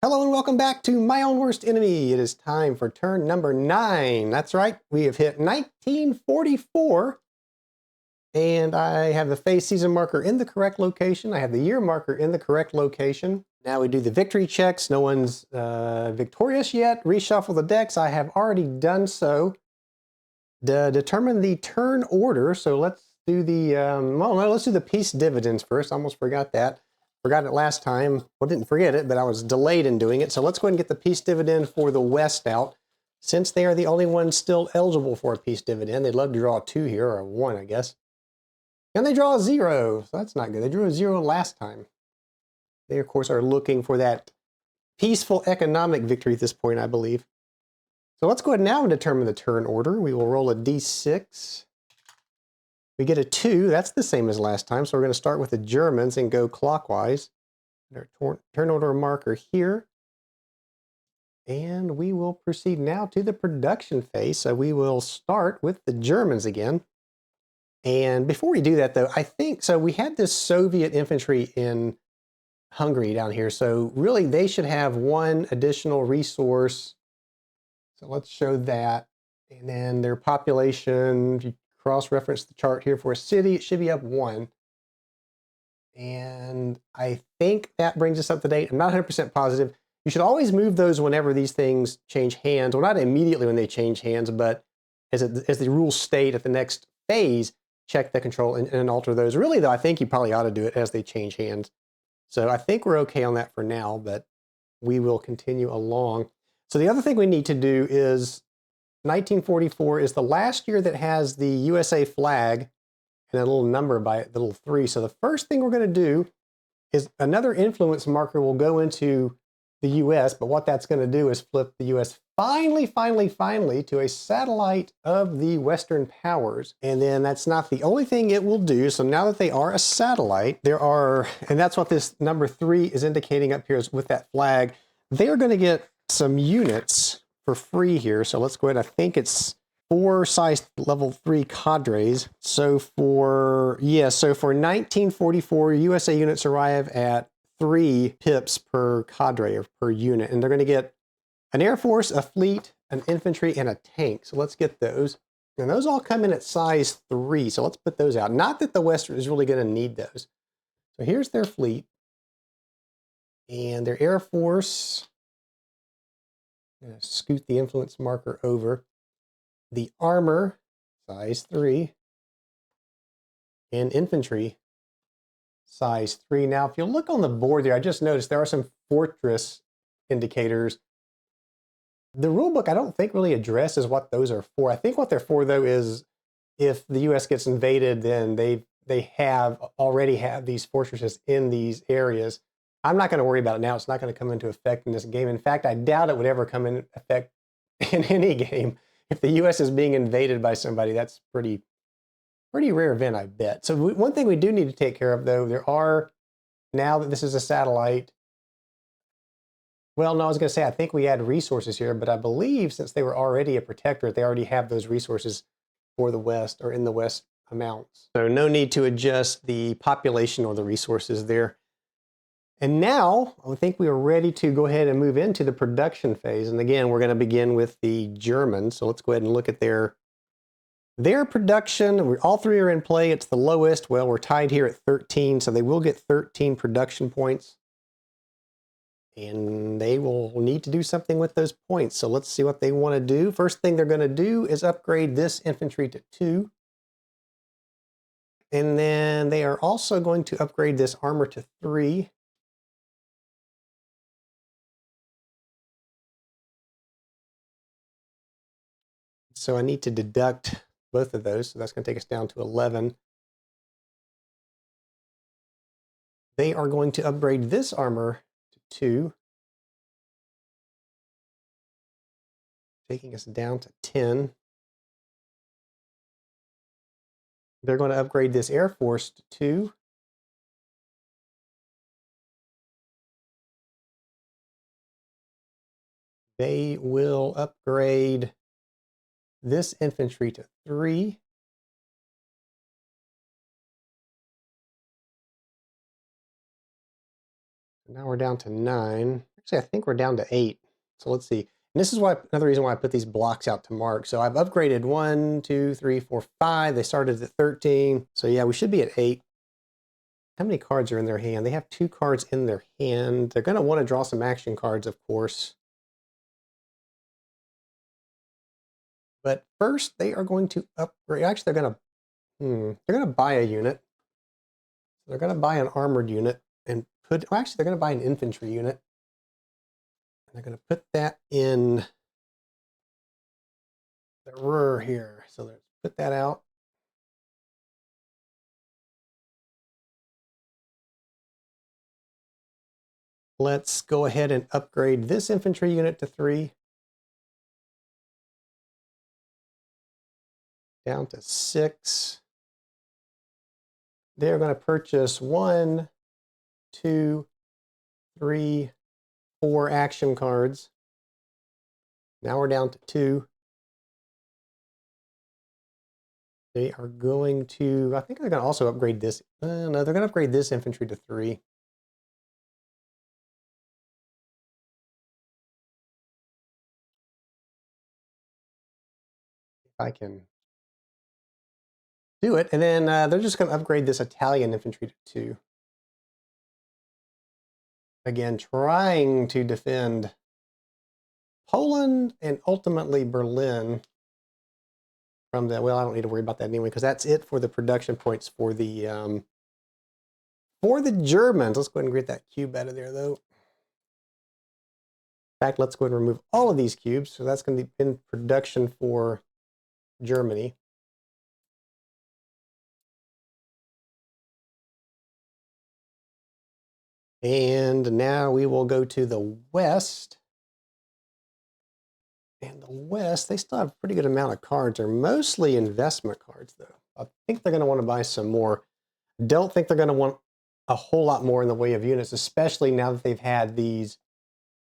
Hello and welcome back to My Own Worst Enemy. It is time for turn number 9. That's right, we have hit 1944. And I have the phase season marker in the correct location. I have the year marker in the correct location. Now we do the victory checks. No one's victorious yet. Reshuffle the decks. I have already done so. Determine the turn order. So let's do the, let's do the peace dividends first. I almost forgot that. Forgot it last time. Well, didn't forget it, but I was delayed in doing it. So let's go ahead and get the peace dividend for the West out. Since they are the only ones still eligible for a peace dividend, they'd love to draw a 2 here, or a 1, I guess. And they draw a 0, so that's not good. They drew a 0 last time. They, of course, are looking for that peaceful economic victory at this point, I believe. So let's go ahead now and determine the turn order. We will roll a d6. We get a 2. That's the same as last time, so we're going to start with the Germans and go clockwise. Their turn order marker here. And we will proceed now to the production phase. So we will start with the Germans again. And before we do that, though, I think, so we had this Soviet infantry in Hungary down here. So really, they should have one additional resource. So let's show that. And then their population, if you cross-reference the chart here for a city, it should be up 1. And I think that brings us up to date. I'm not 100% positive. You should always move those whenever these things change hands. Well, not immediately when they change hands, but as the rules state at the next phase, check the control and alter those. Really, though, I think you probably ought to do it as they change hands. So I think we're okay on that for now, but we will continue along. So the other thing we need to do is 1944 is the last year that has the USA flag and a little number by it, the little 3. So the first thing we're going to do is another influence marker will go into the US, but what that's going to do is flip the US finally to a satellite of the Western powers. And then that's not the only thing it will do. So now that they are a satellite, there are, and that's what this number 3 is indicating up here is with that flag, they're going to get some units for free here. So let's go ahead. I think it's 4 size level 3 cadres. So for 1944, USA units arrive at 3 pips per cadre or per unit. And they're going to get an air force, a fleet, an infantry, and a tank. So let's get those. And those all come in at size 3. So let's put those out. Not that the Western is really going to need those. So here's their fleet. And their air force. I'm going to scoot the influence marker over. The armor, size 3. And infantry, size 3. Now, if you look on the board there, I just noticed there are some fortress indicators. The rulebook, I don't think really addresses what those are for. I think what they're for, though, is if the U.S. gets invaded, then they already have these fortresses in these areas. I'm not going to worry about it now. It's not going to come into effect in this game. In fact, I doubt it would ever come into effect in any game. If the U.S. is being invaded by somebody, that's pretty rare event, I bet. So one thing we do need to take care of, though, there are, now that this is a satellite, well, no, I was going to say, I think we add resources here, but I believe since they were already a protectorate, they already have those resources for the West or in the West amounts. So no need to adjust the population or the resources there. And now I think we are ready to go ahead and move into the production phase. And again, we're going to begin with the Germans. So let's go ahead and look at their production. All 3 are in play. It's the lowest. Well, we're tied here at 13, so they will get 13 production points. And they will need to do something with those points. So let's see what they want to do. First thing they're going to do is upgrade this infantry to 2. And then they are also going to upgrade this armor to 3. So I need to deduct both of those. So that's going to take us down to 11. They are going to upgrade this armor to 2. Taking us down to 10. They're going to upgrade this Air Force to 2. They will upgrade this infantry to 3. Now we're down to 9. Actually, I think we're down to 8. So let's see. And this is why another reason why I put these blocks out to mark. So I've upgraded 1, 2, 3, 4, 5. They started at 13. So yeah, we should be at 8. How many cards are in their hand? They have 2 cards in their hand. They're going to want to draw some action cards, of course. But first, they are going to upgrade. Actually, they're going to buy a unit. They're going to buy an armored unit and put. Well, actually, they're going to buy an infantry unit. And they're going to put that in the rear here. So let's put that out. Let's go ahead and upgrade this infantry unit to 3. Down to 6. They're going to purchase 1, 2, 3, 4 action cards. Now we're down to 2. They are going to, I think they're going to also upgrade this. No, they're going to upgrade this infantry to 3. If I can do it. And then they're just going to upgrade this Italian infantry to 2. Again, trying to defend Poland and ultimately Berlin from the, well, I don't need to worry about that anyway, because that's it for the production points for the Germans. Let's go ahead and get that cube out of there, though. In fact, let's go ahead and remove all of these cubes. So that's going to be in production for Germany. And now we will go to the West. And the West, they still have a pretty good amount of cards. They're mostly investment cards, though. I think they're going to want to buy some more. Don't think they're going to want a whole lot more in the way of units, especially now that they've had these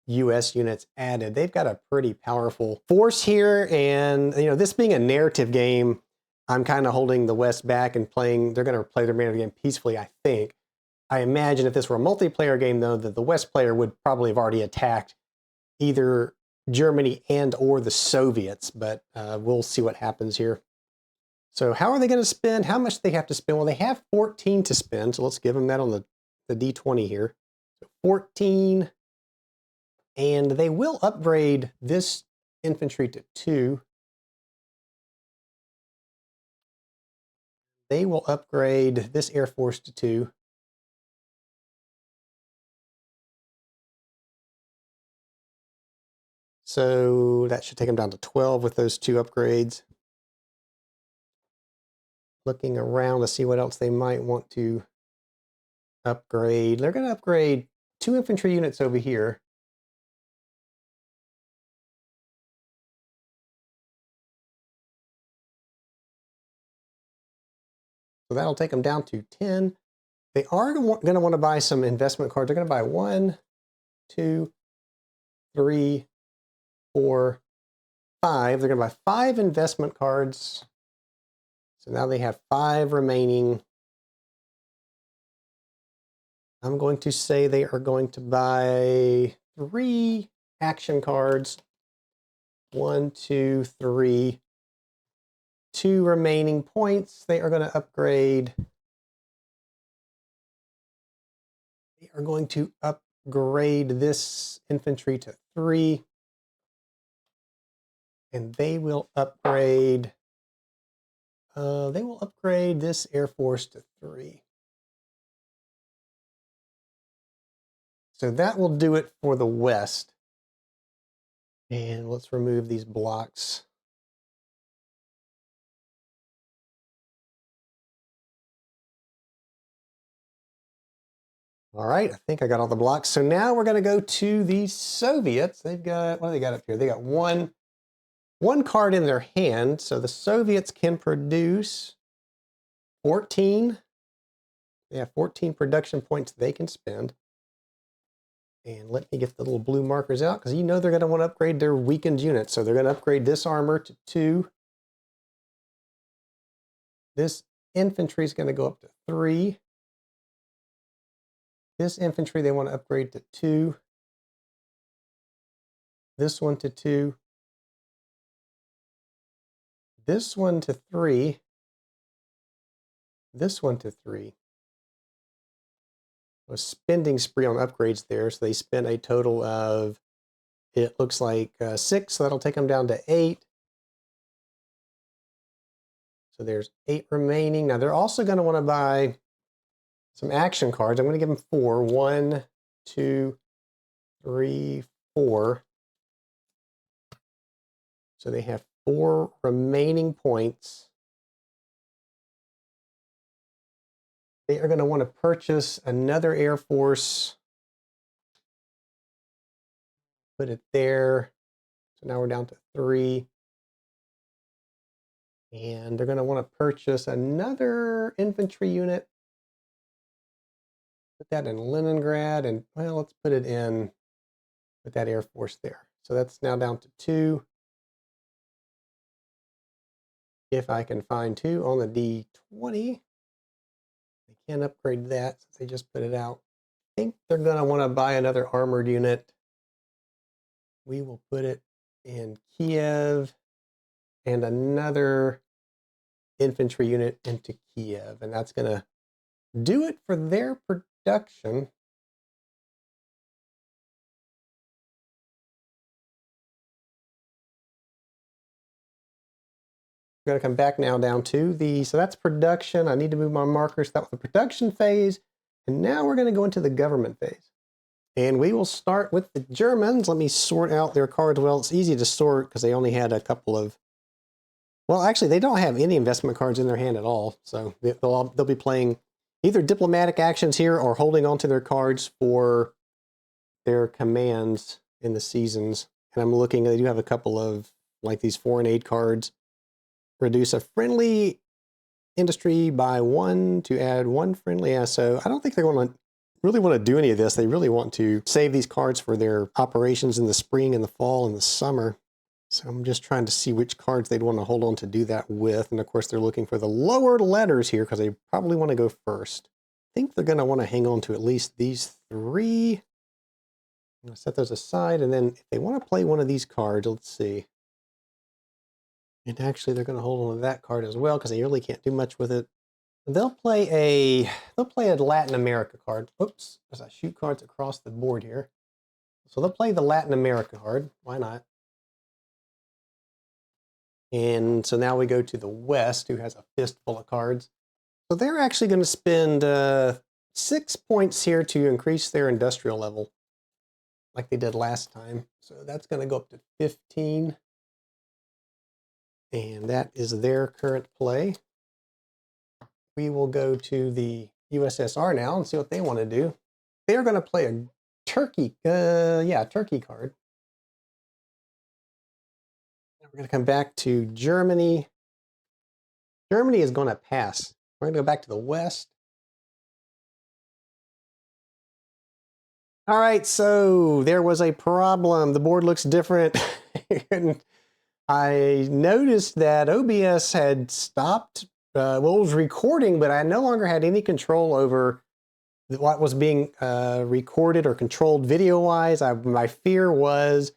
US units added. They've got a pretty powerful force here. And, you know, this being a narrative game, I'm kind of holding the West back and playing. They're going to play their narrative game peacefully, I think. I imagine if this were a multiplayer game, though, that the West player would probably have already attacked either Germany and or the Soviets, but we'll see what happens here. So how are they going to spend? How much do they have to spend? Well, they have 14 to spend, so let's give them that on the D20 here. So 14, and they will upgrade this infantry to 2. They will upgrade this Air Force to 2. So that should take them down to 12 with those 2 upgrades. Looking around to see what else they might want to upgrade. They're going to upgrade 2 infantry units over here. So that'll take them down to 10. They are going to want to buy some investment cards. They're going to buy 1, 2, 3, 4, 5. They're going to buy 5 investment cards. So now they have 5 remaining. I'm going to say they are going to buy 3 action cards. 1, 2, 3. 2 remaining points. They are going to upgrade. They are going to upgrade this infantry to 3. And they will upgrade this Air Force to 3. So that will do it for the West. And let's remove these blocks. All right, I think I got all the blocks. So now we're going to go to the Soviets. They've got, what do they got up here? They got one card in their hand. So the Soviets can produce 14. They have 14 production points they can spend. And let me get the little blue markers out, because you know they're going to want to upgrade their weakened units. So they're going to upgrade this armor to 2. This infantry is going to go up to 3. This infantry they want to upgrade to 2. this one to 2, this one to 3, this one to 3. A spending spree on upgrades there, so they spent a total of, it looks like 6, so that'll take them down to 8. So there's 8 remaining. Now they're also going to want to buy some action cards. I'm going to give them 4. 1, 2, 3, 4. So they have 4 remaining points. They are going to want to purchase another Air Force. Put it there. So now we're down to 3. And they're going to want to purchase another infantry unit. Put that in Leningrad, and well, let's put it in with that Air Force there. So that's now down to 2. If I can find 2 on the D20, I can upgrade that since they just put it out. I think they're going to want to buy another armored unit. We will put it in Kiev and another infantry unit into Kiev, and that's going to do it for their production. I'm going to come back now down to the, so that's production. I need to move my markers. That was the production phase, and now we're going to go into the government phase. And we will start with the Germans. Let me sort out their cards. Well, it's easy to sort because they only had a couple of, well, actually, they don't have any investment cards in their hand at all. So they'll be playing either diplomatic actions here or holding onto their cards for their commands in the seasons. And I'm looking, they do have a couple of like these foreign aid cards. Reduce a friendly industry by 1 to add 1 friendly. Yeah, so I don't think they're going to really want to do any of this. They really want to save these cards for their operations in the spring and the fall and the summer. So I'm just trying to see which cards they'd want to hold on to do that with. And of course, they're looking for the lower letters here because they probably want to go first. I think they're going to want to hang on to at least these 3. I'm going to set those aside. And then if they want to play one of these cards, let's see. And actually, they're going to hold on to that card as well because they really can't do much with it. They'll play a Latin America card. Oops, as I shoot cards across the board here. So they'll play the Latin America card. Why not? And so now we go to the West, who has a fistful of cards. So they're actually going to spend 6 points here to increase their industrial level, like they did last time. So that's going to go up to 15. And that is their current play. We will go to the USSR now and see what they want to do. They are going to play a Turkey, Turkey card. We're going to come back to Germany. Germany is going to pass. We're going to go back to the West. All right, so there was a problem. The board looks different. And I noticed that OBS had stopped, it was recording, but I no longer had any control over what was being recorded or controlled video-wise. My fear was,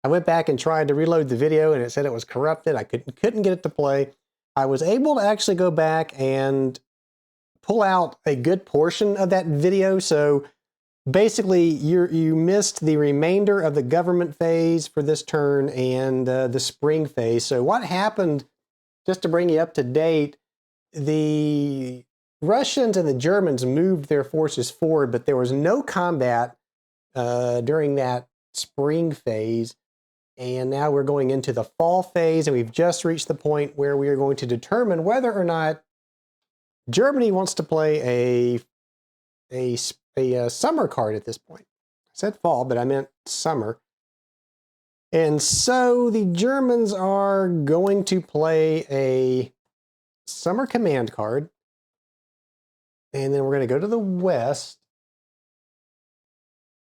I went back and tried to reload the video and it said it was corrupted. I couldn't get it to play. I was able to actually go back and pull out a good portion of that video. So basically, you missed the remainder of the government phase for this turn and the spring phase. So what happened, just to bring you up to date, the Russians and the Germans moved their forces forward, but there was no combat during that spring phase. And now we're going into the fall phase, and we've just reached the point where we are going to determine whether or not Germany wants to play a summer card at this point. I said fall, but I meant summer. And so the Germans are going to play a summer command card. And then we're going to go to the West.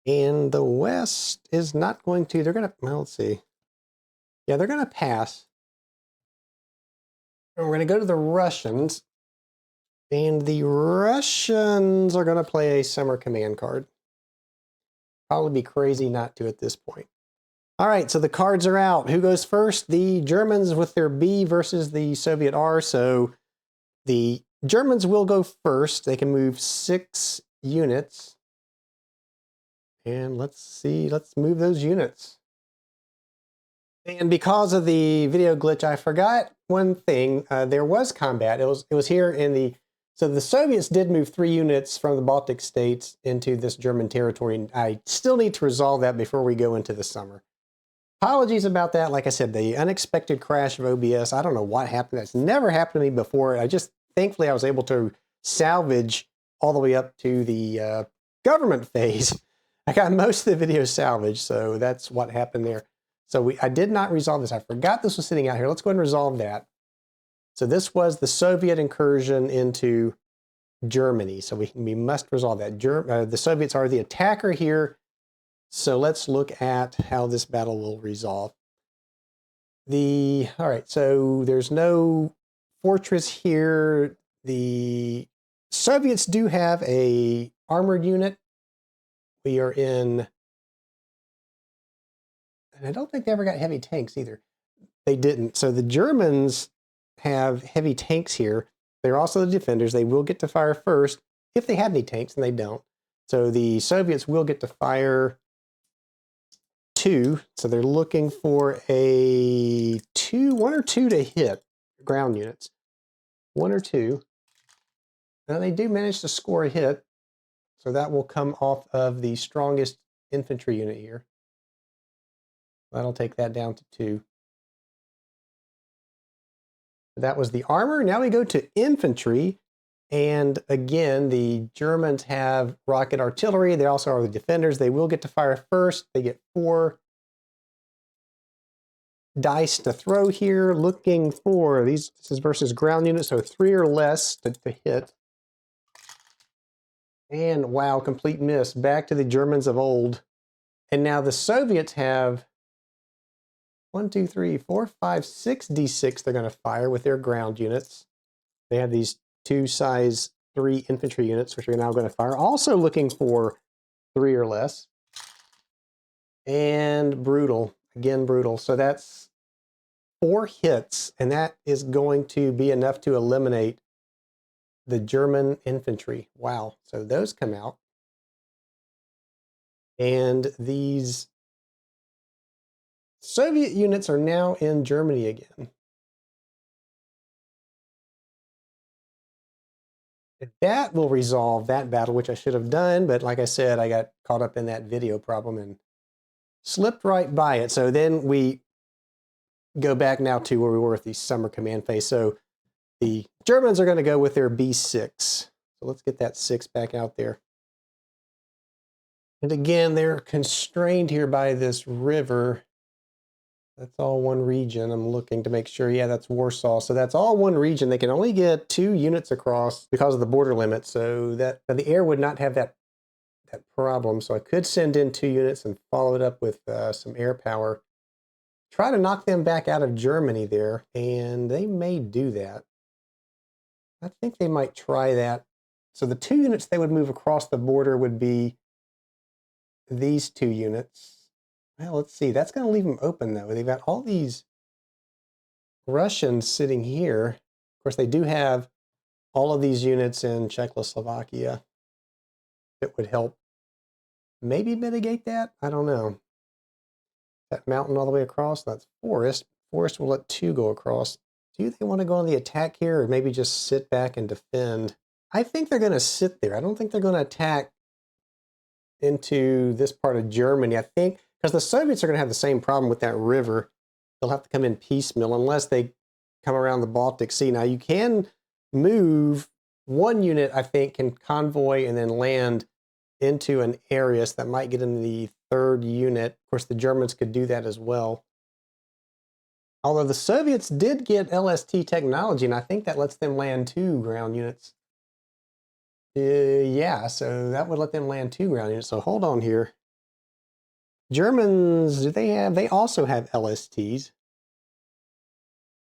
And the West is not going to, they're going to, well, let's see. Yeah, they're going to pass. And we're going to go to the Russians. And the Russians are going to play a summer command card. Probably be crazy not to at this point. All right, so the cards are out. Who goes first? The Germans with their B versus the Soviet R. So the Germans will go first. They can move 6 units. And let's see, let's move those units. And because of the video glitch, I forgot one thing. There was combat. It was here in the... So the Soviets did move 3 units from the Baltic states into this German territory. I still need to resolve that before we go into the summer. Apologies about that. Like I said, the unexpected crash of OBS, I don't know what happened. That's never happened to me before. Thankfully, I was able to salvage all the way up to the government phase. I got most of the videos salvaged, so that's what happened there. So I did not resolve this. I forgot this was sitting out here. Let's go ahead and resolve that. So this was the Soviet incursion into Germany. So we must resolve that. The Soviets are the attacker here. So let's look at how this battle will resolve. All right, so there's no fortress here. The Soviets do have a armored unit. We are in, and I don't think they ever got heavy tanks either. They didn't. So the Germans have heavy tanks here. They're also the defenders. They will get to fire first if they have any tanks, and they don't. So the Soviets will get to fire 2. So they're looking for a 1 or 2 to hit ground units. 1 or 2. Now they do manage to score a hit. So that will come off of the strongest infantry unit here. That'll take that down to 2. That was the armor. Now we go to infantry. And again, the Germans have rocket artillery. They also are the defenders. They will get to fire first. They get 4 dice to throw here, looking for these. This is versus ground units, so 3 or less to hit. And wow, complete miss. Back to the Germans of old. And now the Soviets have 1, 2, 3, 4, 5, 6 D6 they're going to fire with their ground units. They have these 2 size 3 infantry units, which are now going to fire. Also looking for 3 or less. And brutal. Again, brutal. So that's 4 hits, and that is going to be enough to eliminate the German infantry. Wow. So those come out. And these Soviet units are now in Germany again. That will resolve that battle, which I should have done, but like I said, I got caught up in that video problem and slipped right by it. So then we go back now to where we were with the summer command phase. So the Germans are going to go with their B6. So let's get that 6 back out there. And again, they're constrained here by this river. That's all one region. I'm looking to make sure. Yeah, that's Warsaw. So that's all one region. They can only get 2 units across because of the border limit. So that the air would not have that problem. So I could send in 2 units and follow it up with some air power. Try to knock them back out of Germany there. And they may do that. I think they might try that. So the 2 units they would move across the border would be these 2 units. Well, let's see. That's going to leave them open, though. They've got all these Russians sitting here. Of course, they do have all of these units in Czechoslovakia. It would help maybe mitigate that. I don't know. That mountain all the way across, that's forest. Forest will let 2 go across. Do they want to go on the attack here, or maybe just sit back and defend? I think they're going to sit there. I don't think they're going to attack into this part of Germany. I think because the Soviets are going to have the same problem with that river. They'll have to come in piecemeal unless they come around the Baltic Sea. Now, you can move 1 unit, I think, can convoy and then land into an area, so that might get in the 3rd unit. Of course, the Germans could do that as well. Although the Soviets did get LST technology, and I think that lets them land 2 ground units. Yeah, so that would let them land 2 ground units. So hold on here. Germans, they also have LSTs.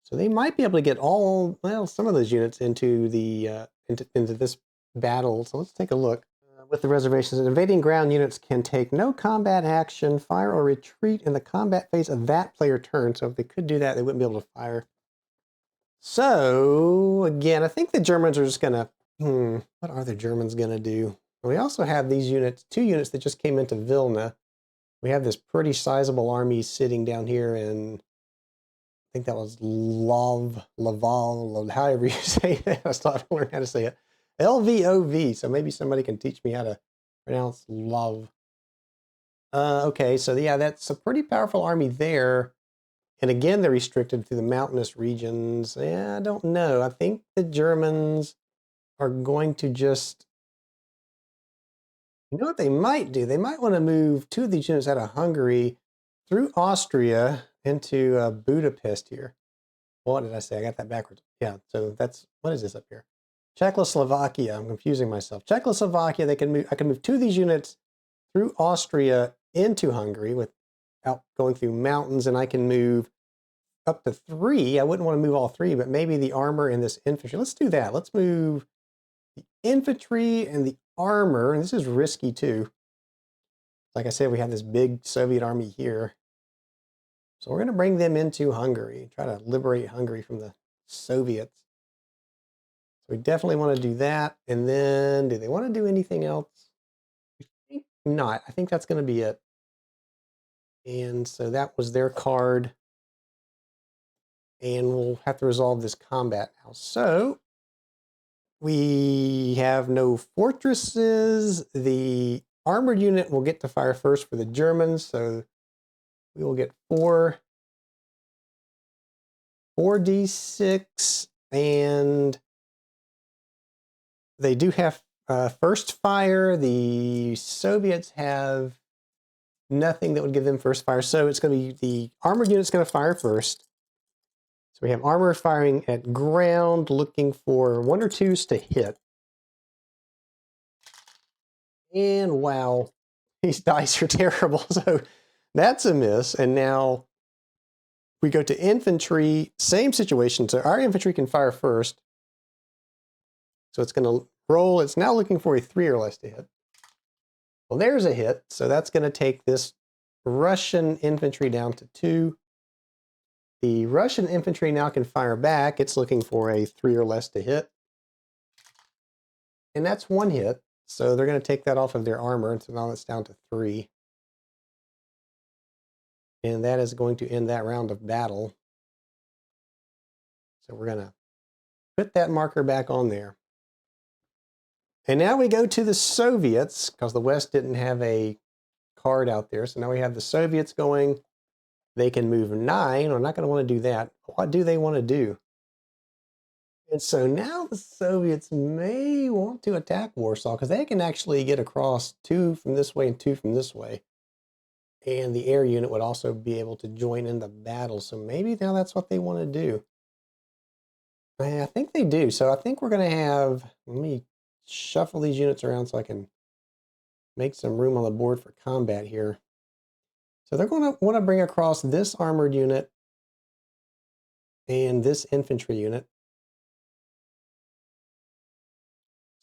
So they might be able to get some of those units into the into this battle. So let's take a look. with the reservations, invading ground units can take no combat action, fire, or retreat in the combat phase of that player turn. So if they could do that, they wouldn't be able to fire. So again, I think the Germans are just gonna, what are the Germans gonna do? We also have these units, 2 units that just came into Vilna. We have this pretty sizable army sitting down here in, I think that was Laval, however you say that. I still have to learn how to say it. LVOV, so maybe somebody can teach me how to pronounce love. Okay, so yeah, that's a pretty powerful army there. And again, they're restricted to the mountainous regions. Yeah, I don't know. I think the Germans are going to just, you know what they might do? They might want to move 2 of these units out of Hungary through Austria into Budapest here. What did I say? I got that backwards. Yeah, so that's, what is this up here? Czechoslovakia. I'm confusing myself. Czechoslovakia, they can move, I can move 2 of these units through Austria into Hungary without going through mountains, and I can move up to 3. I wouldn't want to move all 3, but maybe the armor and this infantry. Let's do that. Let's move the infantry and the armor, and this is risky too. Like I said, we have this big Soviet army here. So we're going to bring them into Hungary, try to liberate Hungary from the Soviets. So we definitely want to do that. And then, do they want to do anything else? I think not. I think that's going to be it. And so that was their card. And we'll have to resolve this combat now. So we have no fortresses. The armored unit will get to fire first for the Germans. So we will get 4d6, and they do have first fire. The Soviets have nothing that would give them first fire. So it's going to be the armored unit's going to fire first. So we have armor firing at ground, looking for 1 or 2s to hit. And wow, these dice are terrible. So that's a miss. And now we go to infantry, same situation. So our infantry can fire first. So it's going to roll. It's now looking for a 3 or less to hit. Well, there's a hit. So that's going to take this Russian infantry down to 2. The Russian infantry now can fire back. It's looking for a 3 or less to hit. And that's 1 hit. So they're going to take that off of their armor. And so now it's down to 3. And that is going to end that round of battle. So we're going to put that marker back on there. And now we go to the Soviets, because the West didn't have a card out there. So now we have the Soviets going. They can move 9. We're not going to want to do that. What do they want to do? And so now the Soviets may want to attack Warsaw, because they can actually get across 2 from this way and 2 from this way. And the air unit would also be able to join in the battle. So maybe now that's what they want to do. I think they do. So I think we're going to have, let me shuffle these units around so I can make some room on the board for combat here. So they're going to want to bring across this armored unit and this infantry unit.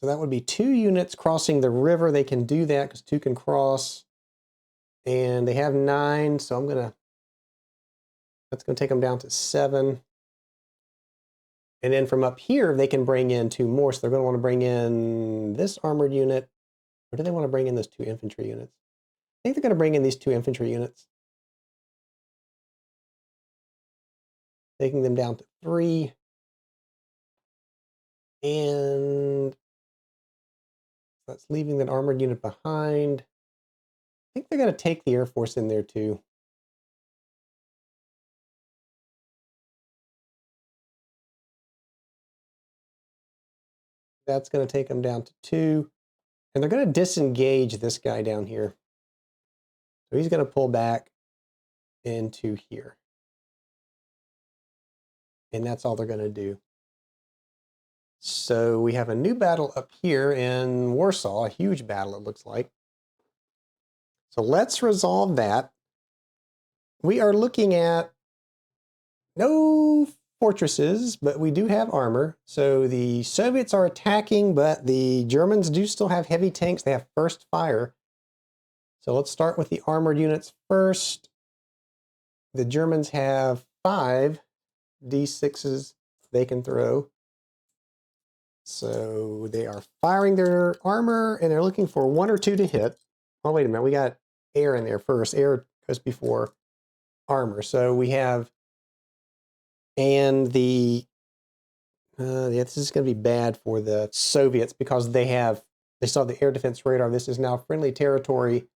So that would be 2 units crossing the river. They can do that because 2 can cross. And they have 9, so that's going to take them down to 7. And then from up here, they can bring in 2 more. So they're going to want to bring in this armored unit. Or do they want to bring in those 2 infantry units? I think they're going to bring in these 2 infantry units, taking them down to 3. And that's leaving that armored unit behind. I think they're going to take the Air Force in there too. That's going to take them down to 2. And they're going to disengage this guy down here. So he's going to pull back into here. And that's all they're going to do. So we have a new battle up here in Warsaw, a huge battle it looks like. So let's resolve that. We are looking at no fortresses, but we do have armor. So the Soviets are attacking, but the Germans do still have heavy tanks. They have first fire. So let's start with the armored units first. The Germans have 5 D6s they can throw. So they are firing their armor, and they're looking for 1 or 2 to hit. Oh, wait a minute. We got air in there first. Air goes before armor. So we have, and yeah, this is going to be bad for the Soviets because they saw the air defense radar. This is now friendly territory.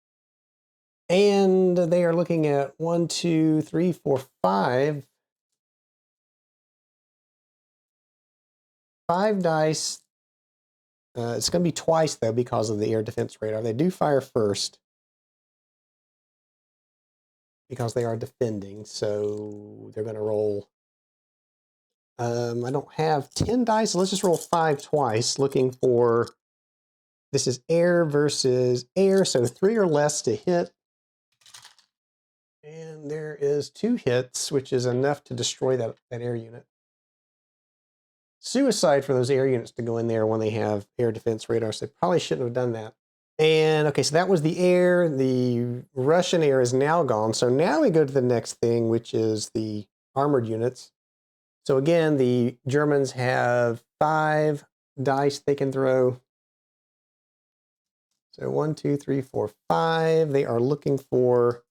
And they are looking at 1, 2, 3, 4, 5. 5 dice. It's going to be twice, though, because of the air defense radar. They do fire first because they are defending. So they're going to roll. I don't have 10 dice, so let's just roll 5 twice, looking for, this is air versus air, so 3 or less to hit. And there is 2 hits, which is enough to destroy that air unit. Suicide for those air units to go in there when they have air defense radar, so they probably shouldn't have done that. And okay, so that was the air. The Russian air is now gone. So now we go to the next thing, which is the armored units. So again, the Germans have 5 dice they can throw. So 1, 2, 3, 4, 5. They are looking for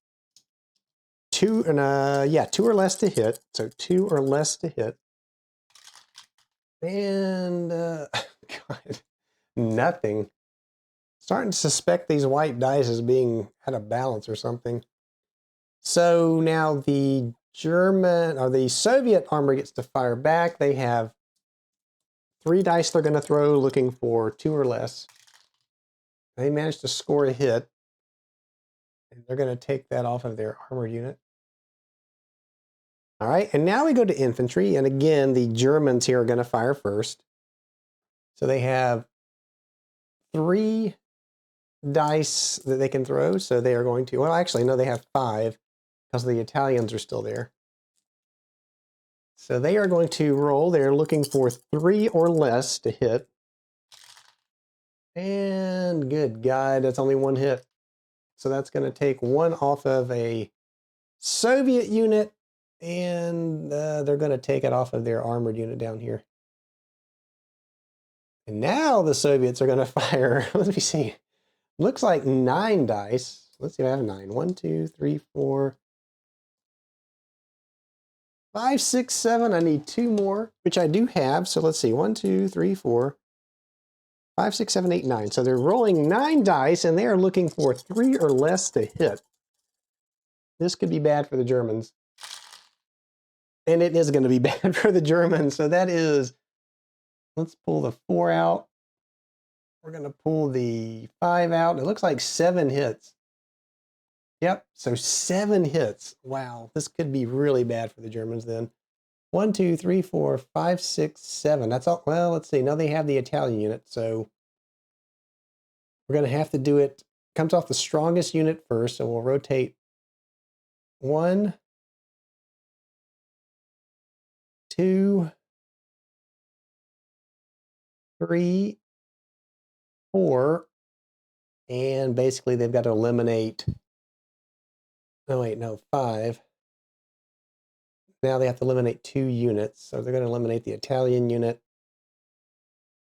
2 and 2 or less to hit. So 2 or less to hit. And God, nothing. Starting to suspect these white dice as being out of balance or something. So now the Soviet armor gets to fire back. They have 3 dice they're going to throw, looking for 2 or less. They managed to score a hit, and they're going to take that off of their armored unit. All right, and now we go to infantry, and again, the Germans here are going to fire first. So they have 3 dice that they can throw, so they are going to, well, actually, no, they have 5, because the Italians are still there. So they are going to roll. They're looking for 3 or less to hit. And good God, that's only 1 hit. So that's going to take 1 off of a Soviet unit, and they're going to take it off of their armored unit down here. And now the Soviets are going to fire, let me see, looks like 9 dice. Let's see if I have 9. 1, 2, 3, 4, 5, 6, 7. I need 2 more, which I do have. So let's see, 1, 2, 3, 4, 5, 6, 7, 8, 9. So they're rolling 9 dice, and they are looking for 3 or less to hit. This could be bad for the Germans. And it is going to be bad for the Germans. So that is, let's pull the 4 out. We're going to pull the 5 out. It looks like 7 hits. Yep, so 7 hits. Wow, this could be really bad for the Germans then. 1, 2, 3, 4, 5, 6, 7. That's all. Well, let's see. Now they have the Italian unit, so we're going to have to do it. Comes off the strongest unit first, so we'll rotate 1, 2, 3, 4, and basically they've got to eliminate, oh wait, no, 5. Now they have to eliminate 2 units, so they're going to eliminate the Italian unit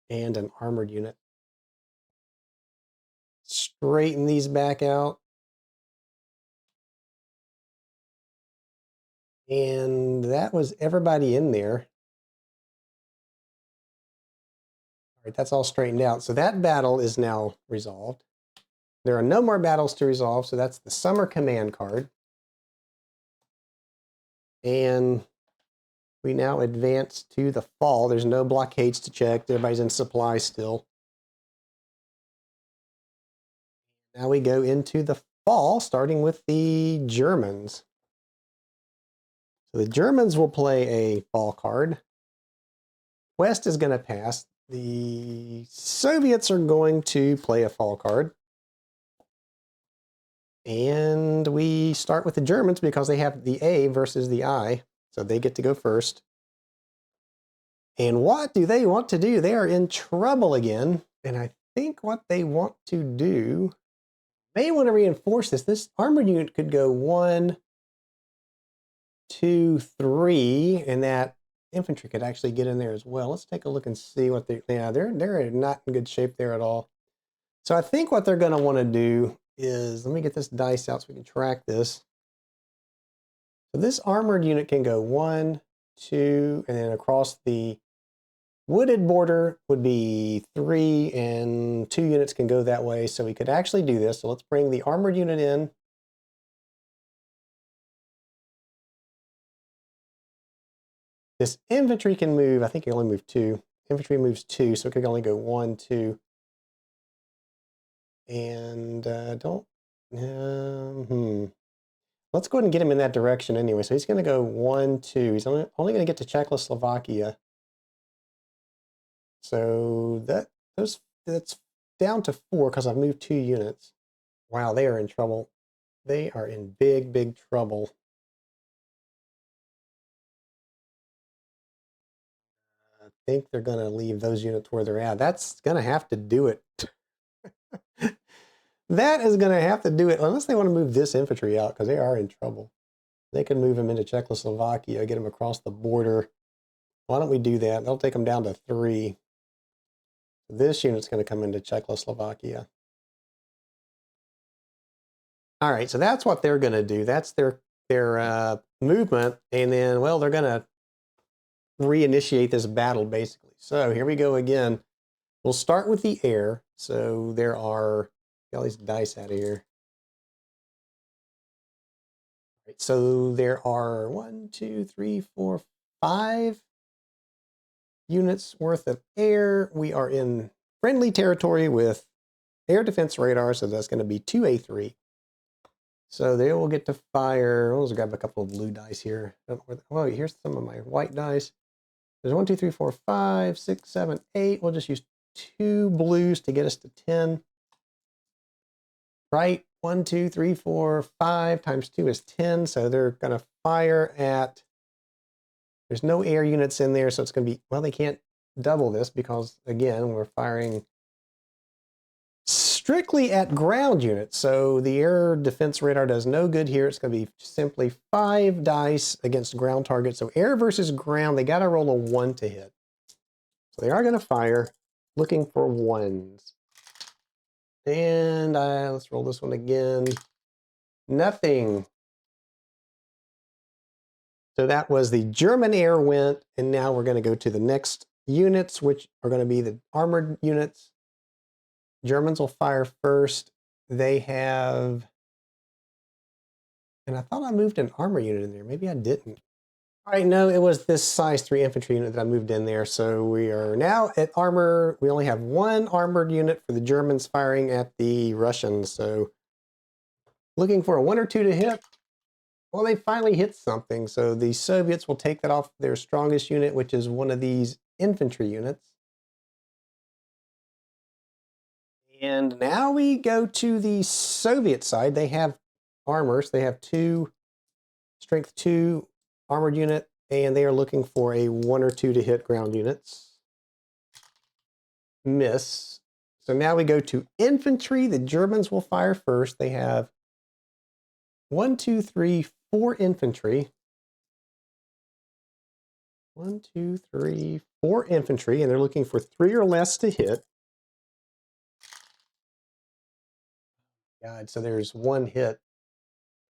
and an armored unit. Straighten these back out. And that was everybody in there. All right, that's all straightened out. So that battle is now resolved. There are no more battles to resolve, so that's the summer command card. And we now advance to the fall. There's no blockades to check. Everybody's in supply still. Now we go into the fall, starting with the Germans. So the Germans will play a fall card. West is going to pass. The Soviets are going to play a fall card. And we start with the Germans because they have the A versus the I. So they get to go first. And what do they want to do? They are in trouble again. And I think what they want to do, they want to reinforce this. This armored unit could go 1, 2, 3, and that infantry could actually get in there as well. Let's take a look and see what they're not in good shape there at all. So I think what they're going to want to do is, let me get this dice out so we can track this. So this armored unit can go 1, 2, and then across the wooded border would be 3, and 2 units can go that way. So we could actually do this. So let's bring the armored unit in. This infantry can move, I think it can only move 2. Infantry moves 2, so it could only go 1, 2. And let's go ahead and get him in that direction anyway. So he's going to go 1, 2. He's only going to get to Czechoslovakia. So that's down to 4 because I've moved 2 units. Wow, they are in trouble. They are in big, big trouble. I think they're going to leave those units where they're at. That's going to have to do it. That is going to have to do it, unless they want to move this infantry out, because they are in trouble. They can move them into Czechoslovakia, get them across the border. Why don't we do that? They'll take them down to 3. This unit's going to come into Czechoslovakia. All right, so that's what they're going to do. That's their movement, and then, well, they're going to reinitiate this battle, basically. So here we go again. We'll start with the air. So there are, get all these dice out of here. All right, so there are 1, 2, 3, 4, 5 units worth of air. We are in friendly territory with air defense radar, so that's going to be 2A3. So they will get to fire. Let's grab a couple of blue dice here. Oh, here's some of my white dice. There's 1, 2, 3, 4, 5, 6, 7, 8. We'll just use 2 blues to get us to 10. Right? 1, 2, 3, 4, 5 times 2 is 10. So they're going to fire at, there's no air units in there. So it's going to be, well, they can't double this because, again, we're firing strictly at ground units. So the air defense radar does no good here. It's going to be simply 5 dice against ground targets. So air versus ground, they got to roll a 1 to hit. So they are going to fire, looking for 1s. And let's roll this one again. Nothing. So that was the German air went, and now we're going to go to the next units, which are going to be the armored units. Germans will fire first. They have, and I thought I moved an armor unit in there. Maybe I didn't. All right, no, it was this size 3 infantry unit that I moved in there. So we are now at armor. We only have 1 armored unit for the Germans firing at the Russians. So looking for a 1 or 2 to hit. Well, they finally hit something. So the Soviets will take that off their strongest unit, which is one of these infantry units. And now we go to the Soviet side. They have armors. They have 2 strength 2 armored unit, and they are looking for a 1 or 2 to hit ground units. Miss. So now we go to infantry. The Germans will fire first. They have 1, 2, 3, 4 infantry. 1, 2, 3, 4 infantry, and they're looking for 3 or less to hit. God, so there's 1 hit.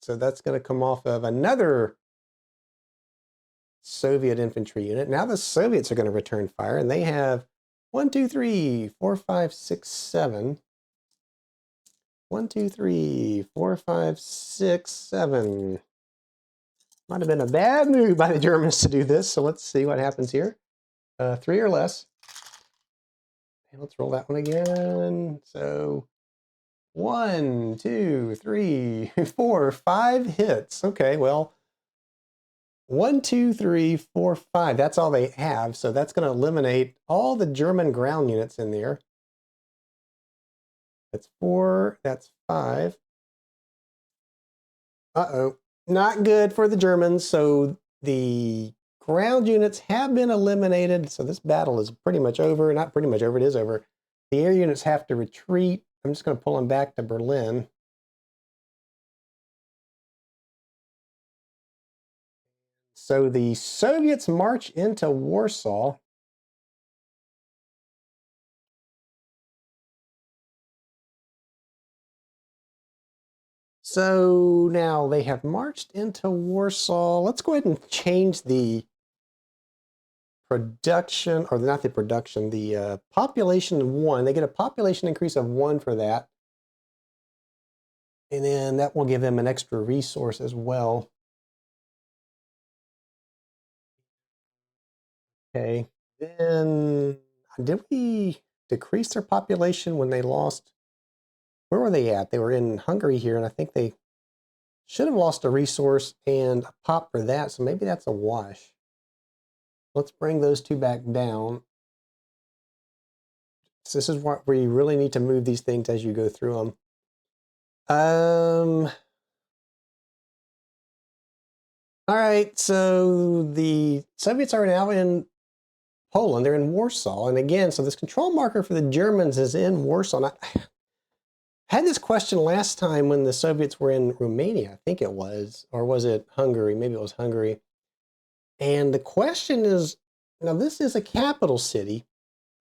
So that's going to come off of another Soviet infantry unit. Now the Soviets are going to return fire, and they have 1, 2, 3, 4, 5, 6, 7. 1, 2, 3, 4, 5, 6, 7. Might have been a bad move by the Germans to do this, so let's see what happens here. 3 or less. And let's roll that one again. So 1, 2, 3, 4, 5 hits. Okay, well, 1, 2, 3, 4, 5. That's all they have. So that's going to eliminate all the German ground units in there. That's 4. That's 5. Uh-oh. Not good for the Germans. So the ground units have been eliminated, so this battle is pretty much over. Not pretty much over, it is over. The air units have to retreat. I'm just going to pull them back to Berlin. So the Soviets march into Warsaw. So now they have marched into Warsaw. Let's go ahead and change the production, or not the production, the population of 1. They get a population increase of 1 for that. And then that will give them an extra resource as well. Okay, then did we decrease their population when they lost? Where were they at? They were in Hungary here, and I think they should have lost a resource and a pop for that, so maybe that's a wash. Let's bring those two back down. So this is what where you really need to move these things as you go through them. All right, so the Soviets are now in Poland. They're in Warsaw. And again, so this control marker for the Germans is in Warsaw. And I had this question last time when the Soviets were in Romania, I think it was, or was it Hungary? Maybe it was Hungary. And the question is, now this is a capital city.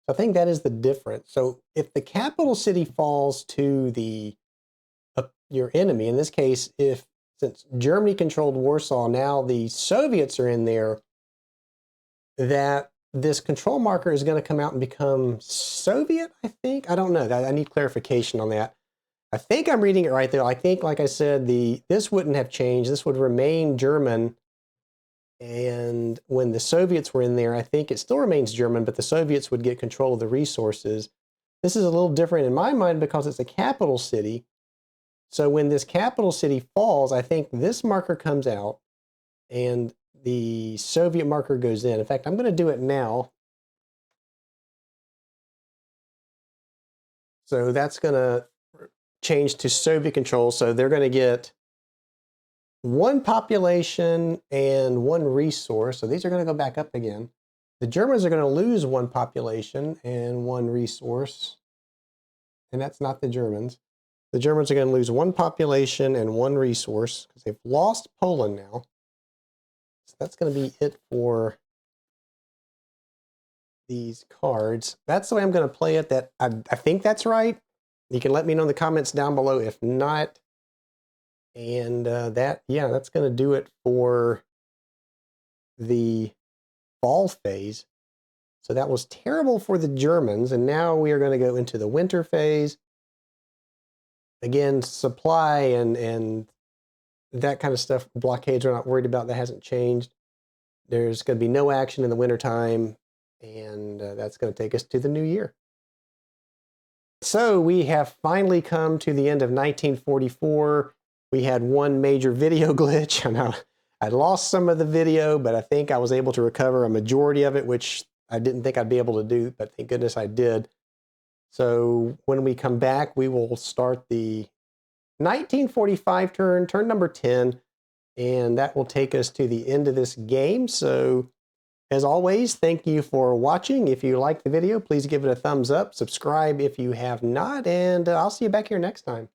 I think that is the difference. So if the capital city falls to the your enemy, in this case, since Germany controlled Warsaw, now the Soviets are in there, that this control marker is going to come out and become Soviet, I think. I don't know. I need clarification on that. I think I'm reading it right there. I think, like I said, this wouldn't have changed. This would remain German. And when the Soviets were in there, I think it still remains German, but the Soviets would get control of the resources. This is a little different in my mind because it's a capital city. So when this capital city falls, I think this marker comes out and the Soviet marker goes in. In fact, I'm going to do it now. So that's going to change to Soviet control. So they're going to get 1 population and 1 resource. So these are going to go back up again. The Germans are going to lose 1 population and 1 resource. And that's not the Germans. The Germans are going to lose 1 population and 1 resource because they've lost Poland now. So that's going to be it for these cards. That's the way I'm going to play it. That I think that's right. You can let me know in the comments down below if not. And that's going to do it for the fall phase. So that was terrible for the Germans. And now we are going to go into the winter phase. Again, supply and that kind of stuff, blockades, we're not worried about. That hasn't changed. There's going to be no action in the wintertime. And that's going to take us to the new year. So we have finally come to the end of 1944. We had one major video glitch. I know I lost some of the video, but I think I was able to recover a majority of it, which I didn't think I'd be able to do, but thank goodness I did. So when we come back, we will start the 1945 turn number 10, and that will take us to the end of this game. So as always, thank you for watching. If you liked the video, please give it a thumbs up, subscribe if you have not, and I'll see you back here next time.